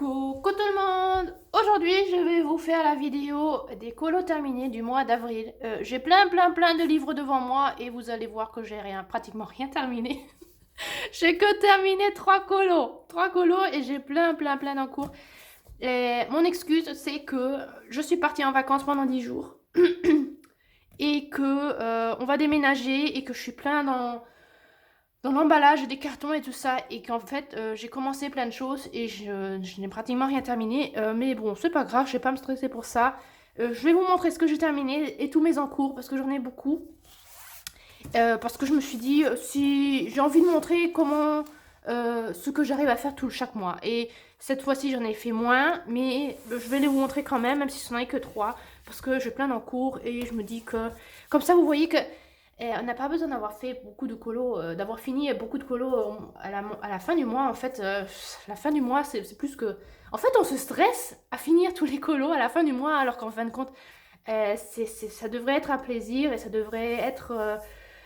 Coucou tout le monde! Aujourd'hui, je vais vous faire la vidéo des colos terminés du mois d'avril. J'ai plein de livres devant moi et vous allez voir que j'ai pratiquement rien terminé. J'ai que terminé 3 colos. 3 colos et j'ai plein en cours. Et mon excuse, c'est que je suis partie en vacances pendant 10 jours et que on va déménager et que je suis plein dans l'emballage des cartons et tout ça, et qu'en fait j'ai commencé plein de choses et je n'ai pratiquement rien terminé, mais bon, c'est pas grave, je vais pas me stresser pour ça. Je vais vous montrer ce que j'ai terminé et tous mes encours parce que j'en ai beaucoup, parce que je me suis dit si j'ai envie de montrer comment ce que j'arrive à faire chaque mois, et cette fois-ci j'en ai fait moins, mais je vais les vous montrer quand même si ce n'en est que 3, parce que j'ai plein d'encours et je me dis que comme ça vous voyez que on n'a pas besoin d'avoir fait beaucoup de colos, d'avoir fini beaucoup de colos à la fin du mois. En fait, la fin du mois, c'est plus que... En fait, on se stresse à finir tous les colos à la fin du mois, alors qu'en fin de compte, ça devrait être un plaisir et ça devrait être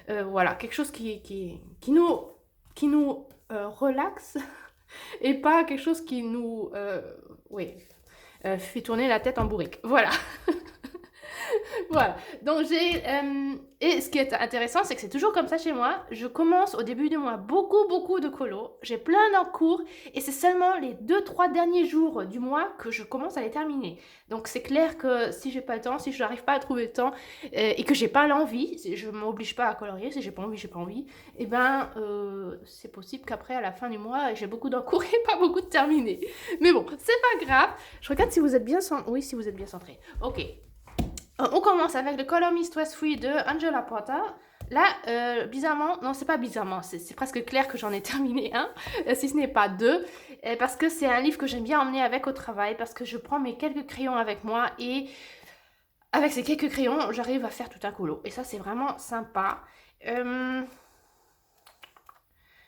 voilà, quelque chose qui nous relaxe et pas quelque chose qui nous oui, fait tourner la tête en bourrique. Voilà. Voilà, donc et ce qui est intéressant, c'est que c'est toujours comme ça chez moi. Je commence au début du mois beaucoup de colos, j'ai plein d'encours, et c'est seulement les 2-3 derniers jours du mois que je commence à les terminer. Donc c'est clair que si j'ai pas le temps, si je n'arrive pas à trouver le temps, et que j'ai pas l'envie, je m'oblige pas à colorier, si j'ai pas envie, et ben c'est possible qu'après à la fin du mois, j'ai beaucoup d'encours et pas beaucoup de terminés. Mais bon, c'est pas grave. Je regarde si vous êtes bien centré. Oui, si vous êtes bien centré. Ok. On commence avec le Color Me Stress Free de Angela Porter. Là, bizarrement, non, c'est pas bizarrement, c'est presque clair que j'en ai terminé un, si ce n'est pas deux, parce que c'est un livre que j'aime bien emmener avec au travail, parce que je prends mes quelques crayons avec moi, et avec ces quelques crayons, j'arrive à faire tout un colo. Et ça, c'est vraiment sympa.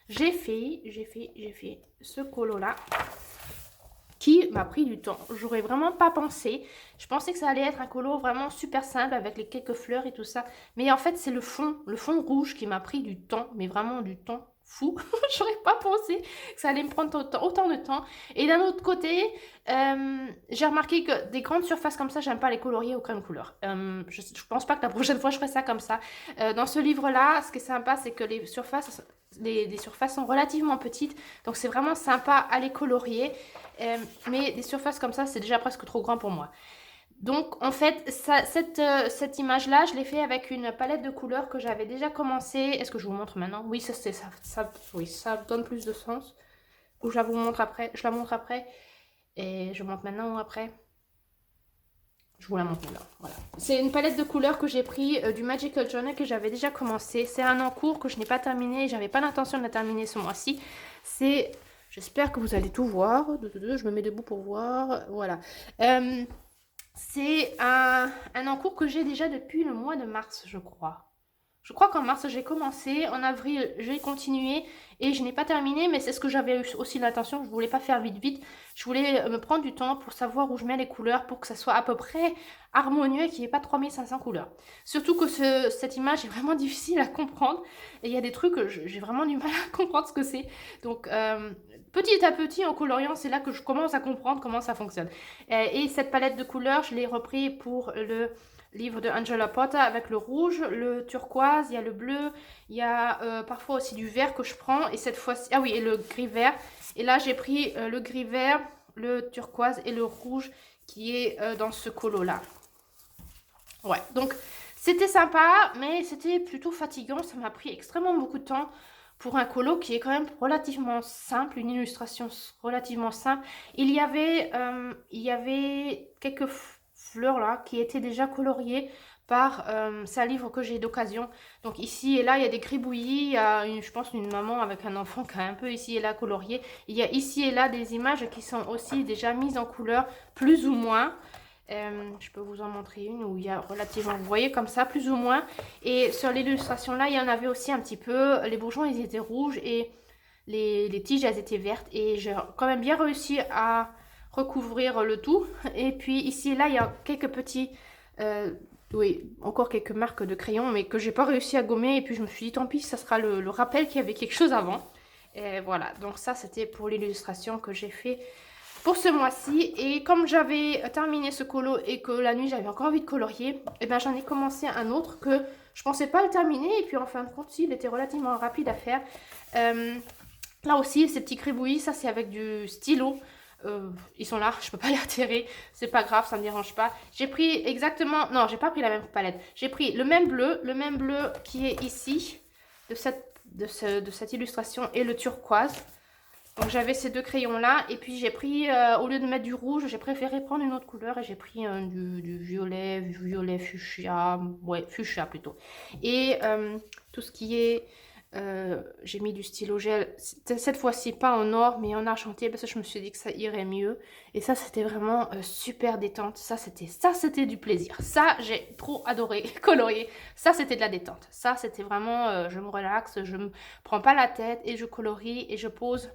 J'ai fait ce colo-là, qui m'a pris du temps. J'aurais vraiment pas pensé. Je pensais que ça allait être un colo vraiment super simple avec les quelques fleurs et tout ça. Mais en fait, c'est le fond rouge qui m'a pris du temps, mais vraiment du temps fou. J'aurais pas pensé que ça allait me prendre autant de temps. Et d'un autre côté, j'ai remarqué que des grandes surfaces comme ça, j'aime pas les colorier au crème couleur. Je pense pas que la prochaine fois je ferai ça comme ça. Dans ce livre-là, ce qui est sympa, c'est que les surfaces sont relativement petites, donc c'est vraiment sympa à les colorier. Mais des surfaces comme ça, c'est déjà presque trop grand pour moi. Donc en fait, cette image-là, je l'ai fait avec une palette de couleurs que j'avais déjà commencé. Est-ce que je vous montre maintenant? Oui, oui, ça donne plus de sens. Ou je la montre après. Et je montre maintenant ou après? Je vous la montre là. Voilà. C'est une palette de couleurs que j'ai pris du Magical Journal que j'avais déjà commencé. C'est un encours que je n'ai pas terminé. J'avais pas l'intention de la terminer ce mois-ci. J'espère que vous allez tout voir. Je me mets debout pour voir. Voilà. C'est un encours que j'ai déjà depuis le mois de mars, je crois. Je crois qu'en mars, j'ai commencé. En avril, j'ai continué. Et je n'ai pas terminé, mais c'est ce que j'avais aussi l'intention. Je voulais pas faire vite. Je voulais me prendre du temps pour savoir où je mets les couleurs, pour que ça soit à peu près harmonieux et qu'il n'y ait pas 3500 couleurs. Surtout que cette image est vraiment difficile à comprendre. Et il y a des trucs que j'ai vraiment du mal à comprendre ce que c'est. Donc, petit à petit, en coloriant, c'est là que je commence à comprendre comment ça fonctionne. Et cette palette de couleurs, je l'ai repris pour le livre de Angela Porter avec le rouge, le turquoise, il y a le bleu, il y a parfois aussi du vert que je prends, et cette fois-ci, ah oui, et le gris vert. Et là, j'ai pris le gris vert, le turquoise et le rouge qui est dans ce colo-là. Ouais, donc c'était sympa, mais c'était plutôt fatigant. Ça m'a pris extrêmement beaucoup de temps pour un colo qui est quand même relativement simple, une illustration relativement simple. Il y avait quelques fleurs là qui étaient déjà coloriées par c'est un livre que j'ai d'occasion. Donc ici et là, il y a des gribouillis, il y a je pense une maman avec un enfant qui a un peu ici et là colorié. Il y a ici et là des images qui sont aussi déjà mises en couleur, plus ou moins. Je peux vous en montrer une où il y a relativement, vous voyez comme ça, plus ou moins. Et sur l'illustration là, il y en avait aussi un petit peu. Les bourgeons, ils étaient rouges et les tiges, elles étaient vertes. Et j'ai quand même bien réussi à recouvrir le tout. Et puis ici et là, il y a quelques petits... oui, encore quelques marques de crayon, mais que j'ai pas réussi à gommer. Et puis je me suis dit, tant pis, ça sera le rappel qu'il y avait quelque chose avant. Et voilà, donc ça, c'était pour l'illustration que j'ai fait pour ce mois-ci. Et comme j'avais terminé ce colo et que la nuit j'avais encore envie de colorier, et ben j'en ai commencé un autre que je pensais pas le terminer, et puis en fin de compte il était relativement rapide à faire. Là aussi ces petits gribouillis, ça c'est avec du stylo. Ils sont là, je peux pas les retirer, c'est pas grave, ça me dérange pas. J'ai pris exactement, non j'ai pas pris la même palette, j'ai pris le même bleu qui est ici, de cette illustration, et le turquoise. Donc j'avais ces deux crayons là, et puis j'ai pris, au lieu de mettre du rouge, j'ai préféré prendre une autre couleur, et j'ai pris du violet fuchsia, ouais fuchsia plutôt. Et tout ce qui est, j'ai mis du stylo gel, cette fois-ci pas en or mais en argenté, parce que je me suis dit que ça irait mieux. Et ça c'était vraiment super détente, ça c'était du plaisir, ça j'ai trop adoré colorier, ça c'était de la détente, ça c'était vraiment, je me relaxe, je me prends pas la tête et je colorie et je pose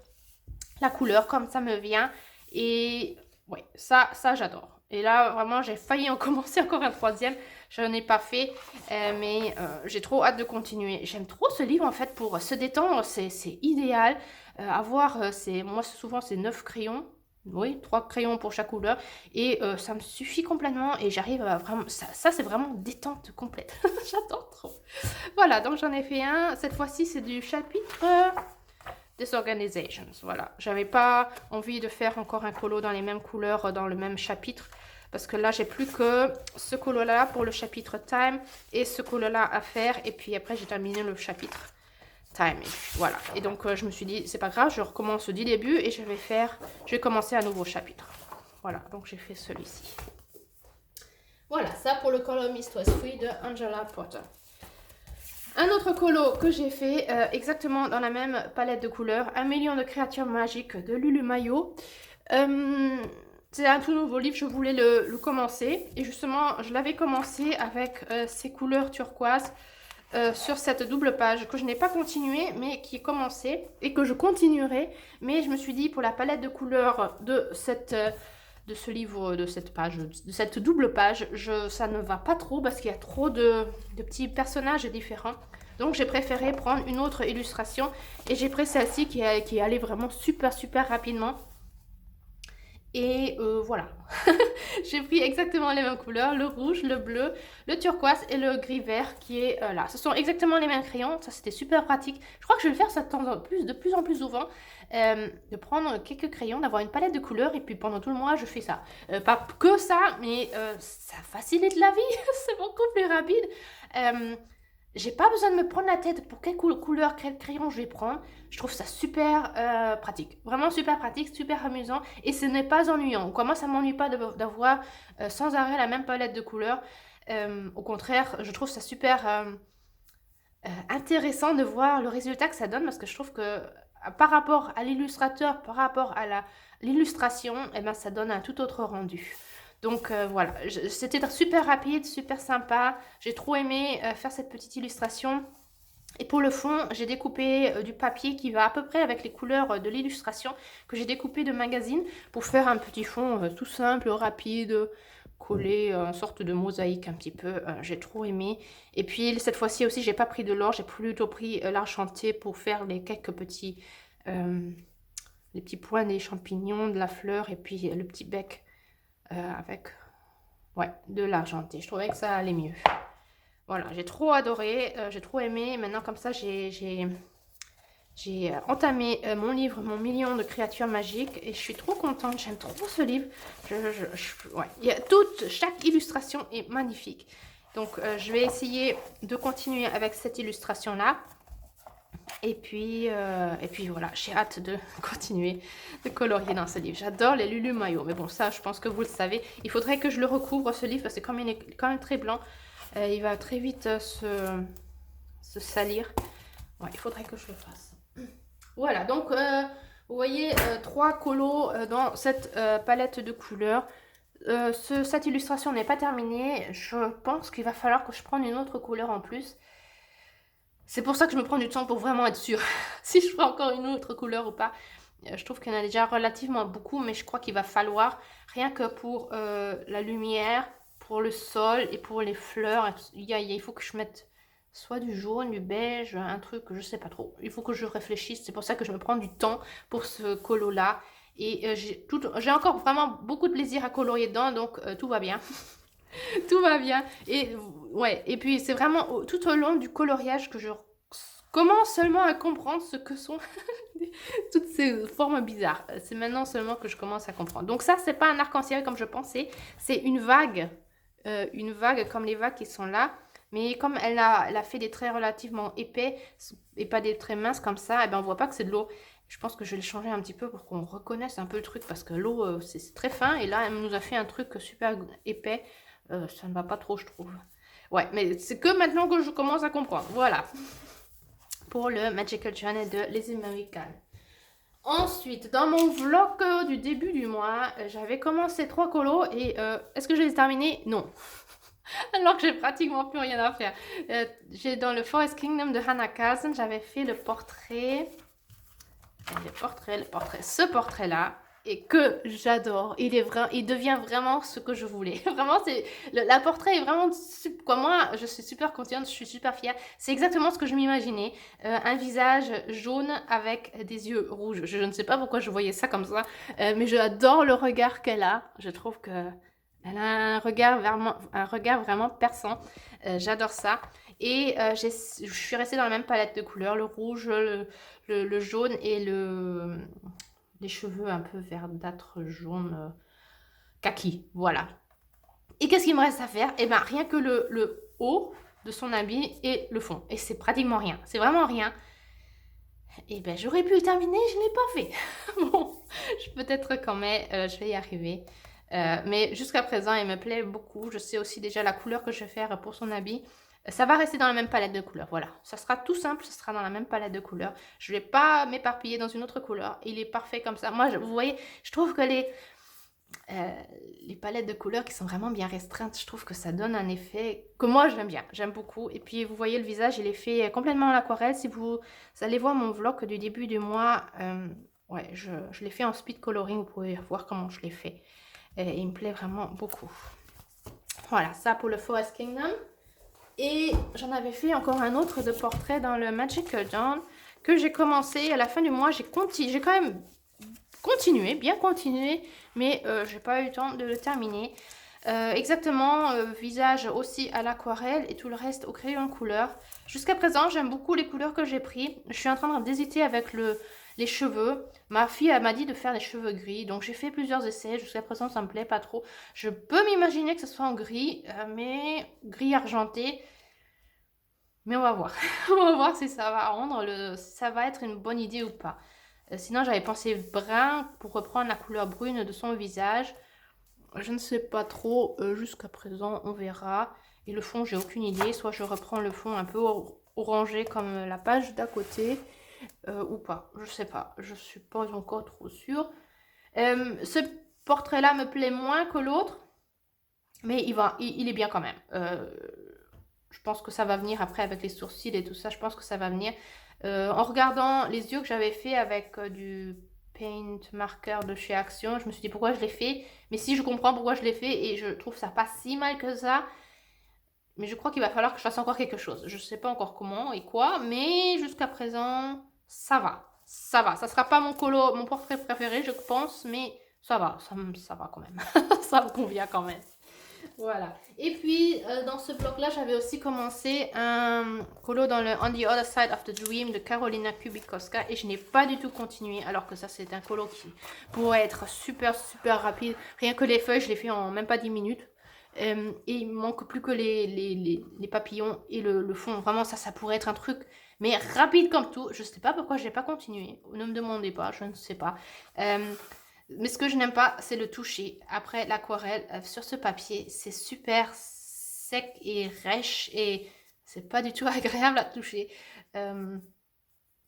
la couleur comme ça me vient. Et ouais, ça j'adore. Et là vraiment j'ai failli en commencer encore un troisième, je n'ai pas fait, mais j'ai trop hâte de continuer. J'aime trop ce livre en fait, pour se détendre, c'est idéal. Avoir, moi souvent c'est 9 crayons, oui, 3 crayons pour chaque couleur, et ça me suffit complètement, et j'arrive à vraiment, ça c'est vraiment détente complète. J'adore trop. Voilà, donc j'en ai fait un, cette fois-ci c'est du chapitre Disorganizations. Voilà, j'avais pas envie de faire encore un colo dans les mêmes couleurs, dans le même chapitre, parce que là j'ai plus que ce colo là pour le chapitre Time et ce colo là à faire, et puis après j'ai terminé le chapitre Time. Et puis, voilà, et donc je me suis dit c'est pas grave, je recommence du début et je vais commencer un nouveau chapitre. Voilà, donc j'ai fait celui-ci. Voilà, ça pour le Colorist Was Free de Angela Porter. Un autre colo que j'ai fait exactement dans la même palette de couleurs, 1 million de créatures magiques de Lulu Mayo. C'est un tout nouveau livre, je voulais le commencer, et justement je l'avais commencé avec ces couleurs turquoises sur cette double page que je n'ai pas continué mais qui est commencée et que je continuerai. Mais je me suis dit, pour la palette de couleurs de ce livre, de cette page, de cette double page, ça ne va pas trop parce qu'il y a trop de petits personnages différents. Donc j'ai préféré prendre une autre illustration, et j'ai pris celle-ci qui est allée vraiment super rapidement. Et voilà, j'ai pris exactement les mêmes couleurs, le rouge, le bleu, le turquoise et le gris vert qui est là. Ce sont exactement les mêmes crayons, ça c'était super pratique. Je crois que je vais le faire ça de plus en plus souvent, de prendre quelques crayons, d'avoir une palette de couleurs, et puis pendant tout le mois je fais ça. Pas que ça, mais ça facilite la vie, c'est beaucoup plus rapide. J'ai pas besoin de me prendre la tête pour quelle couleur, quel crayon je vais prendre. Je trouve ça super pratique. Vraiment super pratique, super amusant. Et ce n'est pas ennuyant. Quoi, moi, ça m'ennuie pas d'avoir sans arrêt la même palette de couleurs. Au contraire, je trouve ça super intéressant de voir le résultat que ça donne. Parce que je trouve que par rapport à l'illustrateur, par rapport à l'illustration, eh ben, ça donne un tout autre rendu. Donc voilà, c'était super rapide, super sympa. J'ai trop aimé faire cette petite illustration. Et pour le fond, j'ai découpé du papier qui va à peu près avec les couleurs de l'illustration que j'ai découpé de magazine pour faire un petit fond tout simple, rapide, collé en sorte de mosaïque un petit peu. J'ai trop aimé. Et puis cette fois-ci aussi, j'ai pas pris de l'or, j'ai plutôt pris l'argenté pour faire les quelques petits, les petits points des champignons, de la fleur, et puis le petit bec. Avec de l'argenté. Je trouvais que ça allait mieux. Voilà, j'ai trop adoré, j'ai trop aimé. Maintenant, comme ça, j'ai entamé mon livre, mon million de créatures magiques, et je suis trop contente. J'aime trop ce livre. Il y a chaque illustration est magnifique. Donc, je vais essayer de continuer avec cette illustration-là. Et puis voilà, j'ai hâte de continuer de colorier dans ce livre. J'adore les Lulu Mayo, mais bon, ça, je pense que vous le savez. Il faudrait que je le recouvre, ce livre, parce que comme il est quand même très blanc, il va très vite se salir. Ouais, il faudrait que je le fasse. Voilà, donc, vous voyez, 3 colos dans cette palette de couleurs. Cette illustration n'est pas terminée. Je pense qu'il va falloir que je prenne une autre couleur en plus. C'est pour ça que je me prends du temps pour vraiment être sûre si je prends encore une autre couleur ou pas. Je trouve qu'il y en a déjà relativement beaucoup, mais je crois qu'il va falloir, rien que pour la lumière, pour le sol et pour les fleurs, il faut que je mette soit du jaune, du beige, un truc, je sais pas trop. Il faut que je réfléchisse, c'est pour ça que je me prends du temps pour ce colo là. Et j'ai encore vraiment beaucoup de plaisir à colorier dedans, donc tout va bien. Tout va bien. Et ouais, et puis c'est vraiment tout au long du coloriage que je commence seulement à comprendre ce que sont toutes ces formes bizarres. C'est maintenant seulement que je commence à comprendre. Donc ça, c'est pas un arc-en-ciel comme je pensais, c'est une vague comme les vagues qui sont là. Mais comme elle a fait des traits relativement épais et pas des traits minces comme ça, et ben on voit pas que c'est de l'eau. Je pense que je vais le changer un petit peu pour qu'on reconnaisse un peu le truc parce que l'eau, c'est très fin. Et là, elle nous a fait un truc super épais. Ça ne va pas trop, je trouve. Ouais, mais c'est que maintenant que je commence à comprendre. Voilà. Pour le Magical Journey de Les Américaines. Ensuite, dans mon vlog du début du mois, j'avais commencé 3 colos et est-ce que je les ai terminés? Non. Alors que j'ai pratiquement plus rien à faire. J'ai dans le Forest Kingdom de Hannah Carlson, j'avais fait le portrait. Ce portrait-là. Et que j'adore. Il devient vraiment ce que je voulais. Vraiment, la portrait est vraiment quoi. Moi, je suis super contente, je suis super fière. C'est exactement ce que je m'imaginais. Un visage jaune avec des yeux rouges. Je ne sais pas pourquoi je voyais ça comme ça, mais j'adore le regard qu'elle a. Je trouve que elle a un regard vraiment perçant. J'adore ça. Et je suis restée dans la même palette de couleurs, le rouge, le jaune et les cheveux un peu verdâtre jaune kaki, voilà. Et qu'est-ce qu'il me reste à faire? Eh bien, rien que le haut de son habit et le fond. Et c'est pratiquement rien, c'est vraiment rien. Et ben j'aurais pu le terminer, je ne l'ai pas fait. Bon, peut-être quand même, je vais y arriver. Mais jusqu'à présent, il me plaît beaucoup. Je sais aussi déjà la couleur que je vais faire pour son habit. Ça va rester dans la même palette de couleurs, voilà. Ça sera tout simple, ça sera dans la même palette de couleurs. Je ne vais pas m'éparpiller dans une autre couleur. Il est parfait comme ça. Moi, vous voyez, je trouve que les palettes de couleurs qui sont vraiment bien restreintes, je trouve que ça donne un effet que moi j'aime bien, j'aime beaucoup. Et puis vous voyez le visage, il est fait complètement à l'aquarelle. Si vous allez voir mon vlog du début du mois, ouais, je l'ai fait en speed coloring, vous pouvez voir comment je l'ai fait. Et il me plaît vraiment beaucoup. Voilà, ça pour le Forest Kingdom. Et j'en avais fait encore un autre de portrait dans le Magical Dawn que j'ai commencé à la fin du mois. J'ai quand même continué, bien continué, mais j'ai pas eu le temps de le terminer. Exactement, visage aussi à l'aquarelle et tout le reste au crayon couleur. Jusqu'à présent, j'aime beaucoup les couleurs que j'ai pris. Je suis en train d'hésiter avec les cheveux. Ma fille, elle m'a dit de faire des cheveux gris, donc j'ai fait plusieurs essais. Jusqu'à présent, ça me plaît pas trop. Je peux m'imaginer que ce soit en gris, mais gris argenté. Mais on va voir. On va voir si ça va rendre si ça va être une bonne idée ou pas. Sinon, j'avais pensé brun pour reprendre la couleur brune de son visage. Je ne sais pas trop. Jusqu'à présent, on verra. Et le fond, j'ai aucune idée. Soit je reprends le fond un peu orangé comme la page d'à côté. Ou pas. Je sais pas. Je suis pas encore trop sûre. Ce portrait-là me plaît moins que l'autre. Mais il est bien quand même. Je pense que ça va venir après avec les sourcils et tout ça. Je pense que ça va venir. En regardant les yeux que j'avais fait avec du paint marker de chez Action, je me suis dit pourquoi je l'ai fait. Mais si je comprends pourquoi je l'ai fait et je trouve ça pas si mal que ça. Mais je crois qu'il va falloir que je fasse encore quelque chose. Je sais pas encore comment et quoi, mais jusqu'à présent, ça va. Ça va. Ça sera pas mon portrait préféré, je pense, mais ça va. Ça va quand même. Ça me convient quand même. Voilà. Et puis, dans ce bloc-là, j'avais aussi commencé un colo dans le On the Other Side of the Dream de Carolina Kubikowska et je n'ai pas du tout continué, alors que ça, c'est un colo qui pourrait être super, super rapide. Rien que les feuilles, je les fais en même pas 10 minutes. Et il me manque plus que les papillons et le fond. Vraiment, ça pourrait être un truc, mais rapide comme tout. Je sais pas pourquoi je n'ai pas continué. Ne me demandez pas, je ne sais pas. Mais ce que je n'aime pas, c'est le toucher. Après l'aquarelle, sur ce papier, c'est super sec et rêche et c'est pas du tout agréable à toucher.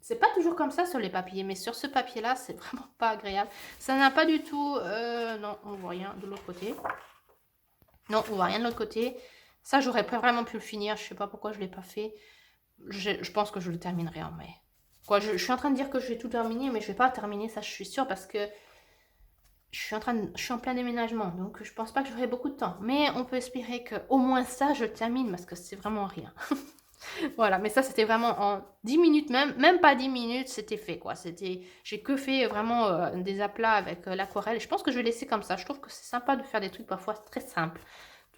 C'est pas toujours comme ça sur les papiers, mais sur ce papier-là, c'est vraiment pas agréable. Ça n'a pas du tout... non, on voit rien de l'autre côté. Non, on voit rien de l'autre côté. Ça, j'aurais pas vraiment pu le finir. Je sais pas pourquoi je l'ai pas fait. Je pense que je le terminerai en mai. Quoi, je suis en train de dire que je vais tout terminer, mais je vais pas terminer, ça je suis sûre, parce que je suis en plein déménagement, donc je pense pas que j'aurai beaucoup de temps. Mais on peut espérer que au moins ça, je termine, parce que c'est vraiment rien. Voilà, mais ça, c'était vraiment en 10 minutes, même pas 10 minutes, c'était fait, quoi. J'ai que fait vraiment des aplats avec l'aquarelle. Je pense que je vais laisser comme ça. Je trouve que c'est sympa de faire des trucs parfois très simples.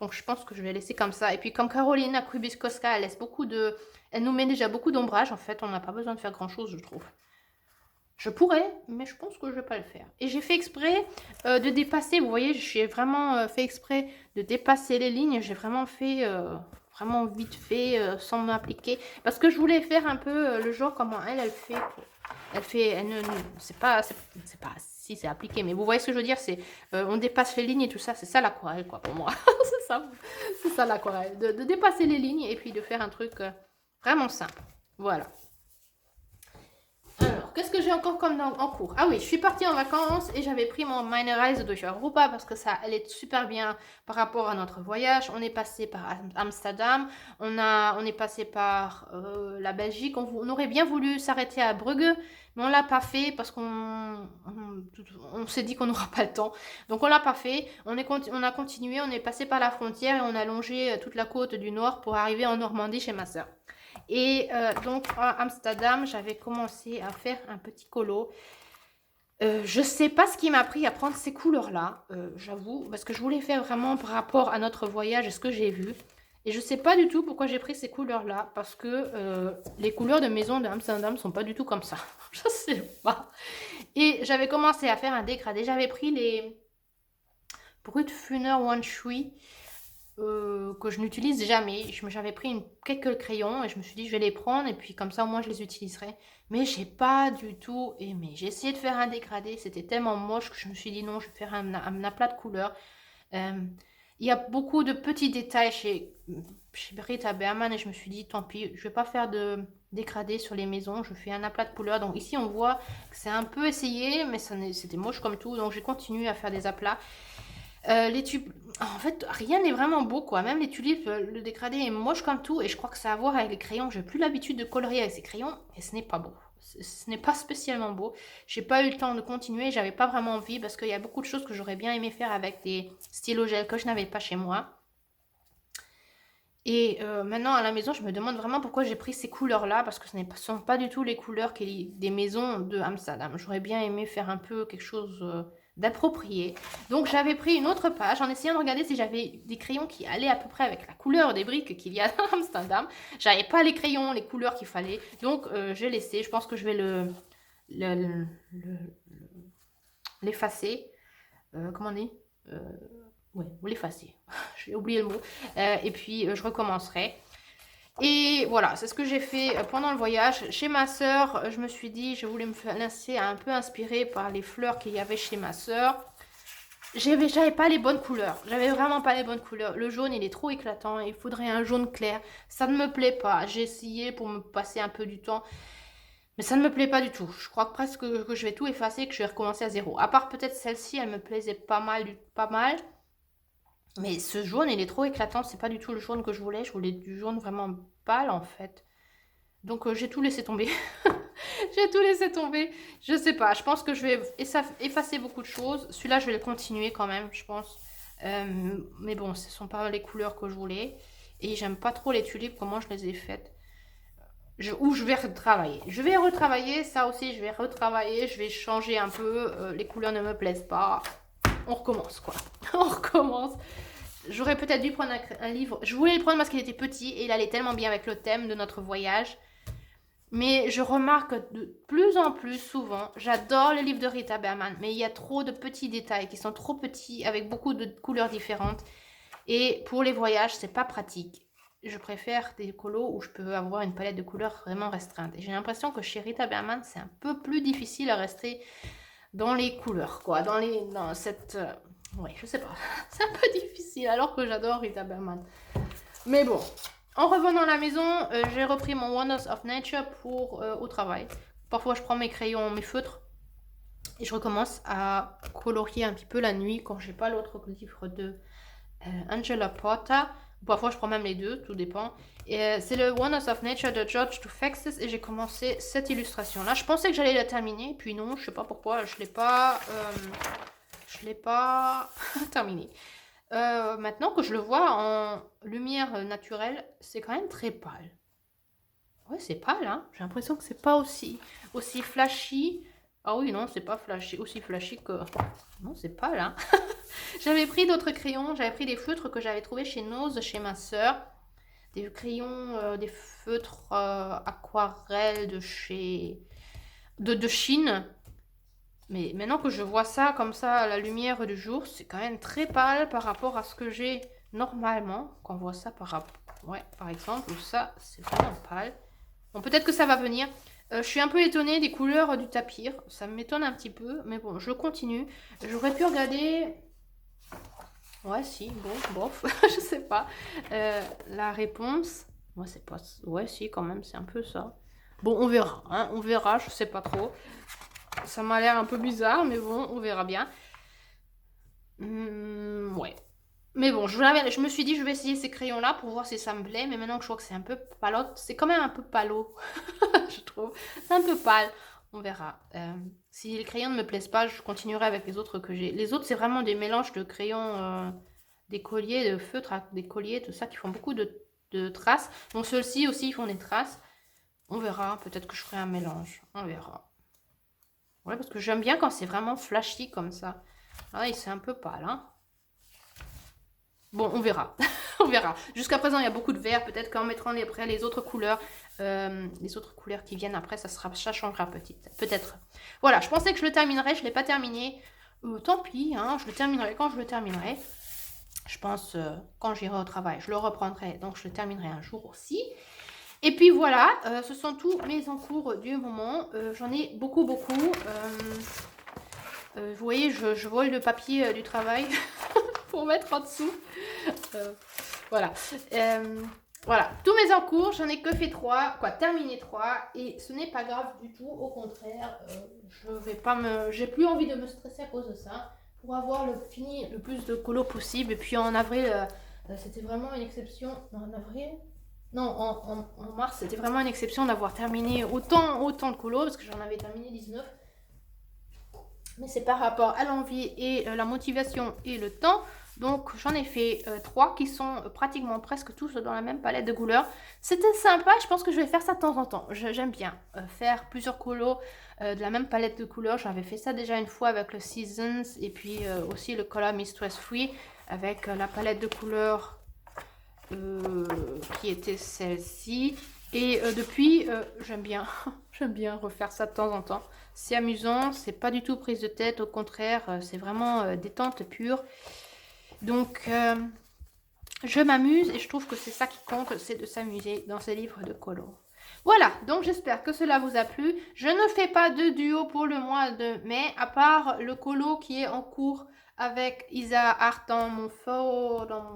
Donc, je pense que je vais laisser comme ça. Et puis, comme Carolina Kubiskowska, elle laisse beaucoup de... Elle nous met déjà beaucoup d'ombrage, en fait. On n'a pas besoin de faire grand-chose, je trouve. Je pourrais, mais je pense que je vais pas le faire. Et j'ai fait exprès de dépasser, vous voyez, j'ai vraiment fait exprès de dépasser les lignes. J'ai vraiment fait, vraiment vite fait, sans m'appliquer. Parce que je voulais faire un peu le genre comment elle fait. Elle ne, c'est pas, si c'est appliqué, mais vous voyez ce que je veux dire, c'est, on dépasse les lignes et tout ça, c'est ça l'aquarelle, quoi, pour moi. C'est ça l'aquarelle. De dépasser les lignes et puis de faire un truc vraiment simple. Voilà. Alors, qu'est-ce que j'ai encore comme en cours? Ah oui, je suis partie en vacances et j'avais pris mon Meine Reise durch Europa parce que ça allait super bien par rapport à notre voyage. On est passé par Amsterdam, on est passé par la Belgique. On aurait bien voulu s'arrêter à Brugge, mais on l'a pas fait parce on s'est dit qu'on n'aura pas le temps. Donc on l'a pas fait. On a continué, on est passé par la frontière et on a longé toute la côte du nord pour arriver en Normandie chez ma soeur. Et donc à Amsterdam, j'avais commencé à faire un petit colo. Je sais pas ce qui m'a pris à prendre ces couleurs-là, j'avoue, parce que je voulais faire vraiment par rapport à notre voyage et ce que j'ai vu. Et je sais pas du tout pourquoi j'ai pris ces couleurs-là, parce que les couleurs de maison d'Amsterdam sont pas du tout comme ça. Je sais pas. Et j'avais commencé à faire un dégradé. J'avais pris les Brutfuner One Shui que je n'utilise jamais. J'avais pris quelques crayons et je me suis dit je vais les prendre et puis comme ça au moins je les utiliserai. Mais j'ai pas du tout aimé. J'ai essayé de faire un dégradé, c'était tellement moche que je me suis dit non, je vais faire un aplat de couleurs. Il y a beaucoup de petits détails chez Britta Berman et je me suis dit tant pis, je vais pas faire de dégradé sur les maisons, je fais un aplat de couleurs. Donc ici on voit que c'est un peu essayé mais c'était moche comme tout, donc j'ai continué à faire des aplats. Les tubes, en fait, rien n'est vraiment beau, quoi. Même les tulipes, le dégradé est moche comme tout. Et je crois que ça a à voir avec les crayons. J'ai plus l'habitude de colorier avec ces crayons. Et ce n'est pas beau. Ce n'est pas spécialement beau. J'ai pas eu le temps de continuer. J'avais pas vraiment envie. Parce qu'il y a beaucoup de choses que j'aurais bien aimé faire avec des stylos gel que je n'avais pas chez moi. Et maintenant à la maison, je me demande vraiment pourquoi j'ai pris ces couleurs-là. Parce que ce ne sont pas du tout les couleurs des maisons de Amsterdam. J'aurais bien aimé faire un peu quelque chose d'approprié. Donc j'avais pris une autre page en essayant de regarder si j'avais des crayons qui allaient à peu près avec la couleur des briques qu'il y a à Amsterdam. J'avais pas les crayons, les couleurs qu'il fallait. Donc j'ai laissé. Je pense que je vais l'effacer. Comment on dit ouais, l'effacer. J'ai oublié le mot. Et puis je recommencerai. Et voilà, c'est ce que j'ai fait pendant le voyage. Chez ma sœur, je me suis dit, je voulais me laisser un peu inspirée par les fleurs qu'il y avait chez ma sœur. J'avais pas les bonnes couleurs. J'avais vraiment pas les bonnes couleurs. Le jaune, il est trop éclatant. Il faudrait un jaune clair. Ça ne me plaît pas. J'ai essayé pour me passer un peu du temps. Mais ça ne me plaît pas du tout. Je crois presque que je vais tout effacer et que je vais recommencer à zéro. À part peut-être celle-ci, elle me plaisait pas mal, pas mal. Mais ce jaune, il est trop éclatant. C'est pas du tout le jaune que je voulais. Je voulais du jaune vraiment pâle, en fait. Donc j'ai tout laissé tomber. J'ai tout laissé tomber. Je sais pas. Je pense que je vais effacer beaucoup de choses. Celui-là, je vais le continuer quand même, je pense. Mais bon, ce sont pas les couleurs que je voulais. Et j'aime pas trop les tulipes, comment je les ai faites. Ou je vais retravailler. Je vais retravailler, ça aussi, je vais retravailler. Je vais changer un peu. Les couleurs ne me plaisent pas. On recommence, quoi. On recommence. J'aurais peut-être dû prendre un livre. Je voulais le prendre parce qu'il était petit et il allait tellement bien avec le thème de notre voyage. Mais je remarque de plus en plus souvent, j'adore les livres de Rita Berman, mais il y a trop de petits détails qui sont trop petits avec beaucoup de couleurs différentes. Et pour les voyages, c'est pas pratique. Je préfère des colos où je peux avoir une palette de couleurs vraiment restreinte. Et j'ai l'impression que chez Rita Berman, c'est un peu plus difficile à rester dans les couleurs, quoi. Dans cette... ouais, je sais pas. C'est un peu difficile alors que j'adore Rita Berman. Mais bon, en revenant à la maison, j'ai repris mon Wonders of Nature au travail. Parfois, je prends mes crayons, mes feutres, et je recommence à colorier un petit peu la nuit quand j'ai pas l'autre livre de Angela Porta. Parfois, je prends même les deux, tout dépend. Et c'est le Wonders of Nature de George Toufexis et j'ai commencé cette illustration-là. Je pensais que j'allais la terminer, puis non, je sais pas pourquoi, je l'ai pas terminée. Maintenant que je le vois en lumière naturelle, c'est quand même très pâle. Ouais, c'est pâle, hein. J'ai l'impression que c'est pas aussi flashy. Ah oui, non, c'est pas flashy, aussi flashy que... Non, c'est pâle, hein. J'avais pris d'autres crayons, j'avais pris des feutres que j'avais trouvés chez Nose, chez ma sœur. Des crayons, des feutres aquarelles de chez... de Chine. Mais maintenant que je vois ça comme ça à la lumière du jour, c'est quand même très pâle par rapport à ce que j'ai normalement. Quand on voit ça par exemple, ça, c'est vraiment pâle. Bon, peut-être que ça va venir. Je suis un peu étonnée des couleurs du tapir. Ça m'étonne un petit peu, mais bon, je continue. J'aurais pu regarder... Ouais, si, bon, bof, je sais pas. La réponse... Ouais, c'est pas... Ouais, si, quand même, c'est un peu ça. Bon, on verra, hein, on verra, je sais pas trop. Ça m'a l'air un peu bizarre, mais bon, on verra bien. Ouais. Mais bon, je me suis dit, je vais essayer ces crayons-là pour voir si ça me plaît. Mais maintenant que je vois que c'est un peu palote, c'est quand même un peu palo, je trouve. C'est un peu pâle. On verra. Si les crayons ne me plaisent pas, je continuerai avec les autres que j'ai. Les autres, c'est vraiment des mélanges de crayons, des colliers, de feutres, des colliers, tout ça, qui font beaucoup de traces. Donc ceux-ci aussi, ils font des traces. On verra. Peut-être que je ferai un mélange. On verra. Ouais, parce que j'aime bien quand c'est vraiment flashy comme ça. Ah, c'est un peu pâle, hein. Bon, on verra. On verra. Jusqu'à présent, il y a beaucoup de vert. Peut-être qu'en mettant après les autres couleurs qui viennent après, ça changera peut-être. Voilà, je pensais que je le terminerais. Je ne l'ai pas terminé. Tant pis, hein, je le terminerai quand je le terminerai. Je pense quand j'irai au travail, je le reprendrai. Donc, je le terminerai un jour aussi. Et puis voilà, ce sont tous mes encours du moment. J'en ai beaucoup. Vous voyez, je vole le papier du travail pour mettre en dessous. Voilà. Voilà, tous mes encours, j'en ai que fait 3, terminé 3, et ce n'est pas grave du tout, au contraire, j'ai plus envie de me stresser à cause de ça, pour avoir fini le plus de colo possible. Et puis en avril, c'était vraiment une exception. Non, en avril? Non, en mars, c'était vraiment une exception d'avoir terminé autant de colo, parce que j'en avais terminé 19. Mais c'est par rapport à l'envie et la motivation et le temps. Donc j'en ai fait 3 qui sont pratiquement presque tous dans la même palette de couleurs. C'était sympa, je pense que je vais faire ça de temps en temps. J'aime bien faire plusieurs colos de la même palette de couleurs. J'avais fait ça déjà une fois avec le Seasons et puis aussi le Color Me Stress Free avec la palette de couleurs qui était celle-ci. Et depuis, j'aime bien, j'aime bien refaire ça de temps en temps. C'est amusant, c'est pas du tout prise de tête, au contraire, c'est vraiment détente pure. Donc, je m'amuse et je trouve que c'est ça qui compte, c'est de s'amuser dans ces livres de colo. Voilà, donc j'espère que cela vous a plu. Je ne fais pas de duo pour le mois de mai, à part le colo qui est en cours avec Isa Hart dans mon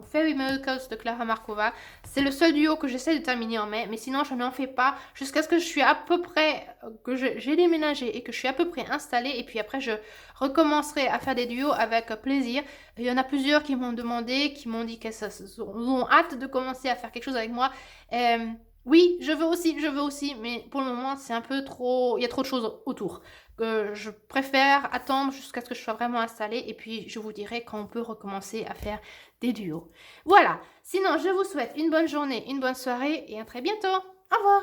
Fairy Miracles de Clara Markova. C'est le seul duo que j'essaie de terminer en mai, mais sinon je n'en fais pas jusqu'à ce que je suis à peu près, que j'ai déménagé et que je suis à peu près installée, et puis après je recommencerai à faire des duos avec plaisir. Il y en a plusieurs qui m'ont demandé, qui m'ont dit qu'elles ont hâte de commencer à faire quelque chose avec moi. Oui, je veux aussi, mais pour le moment, c'est un peu trop... Il y a trop de choses autour. Je préfère attendre jusqu'à ce que je sois vraiment installée, et puis je vous dirai quand on peut recommencer à faire des duos. Voilà, sinon je vous souhaite une bonne journée, une bonne soirée, et à très bientôt. Au revoir.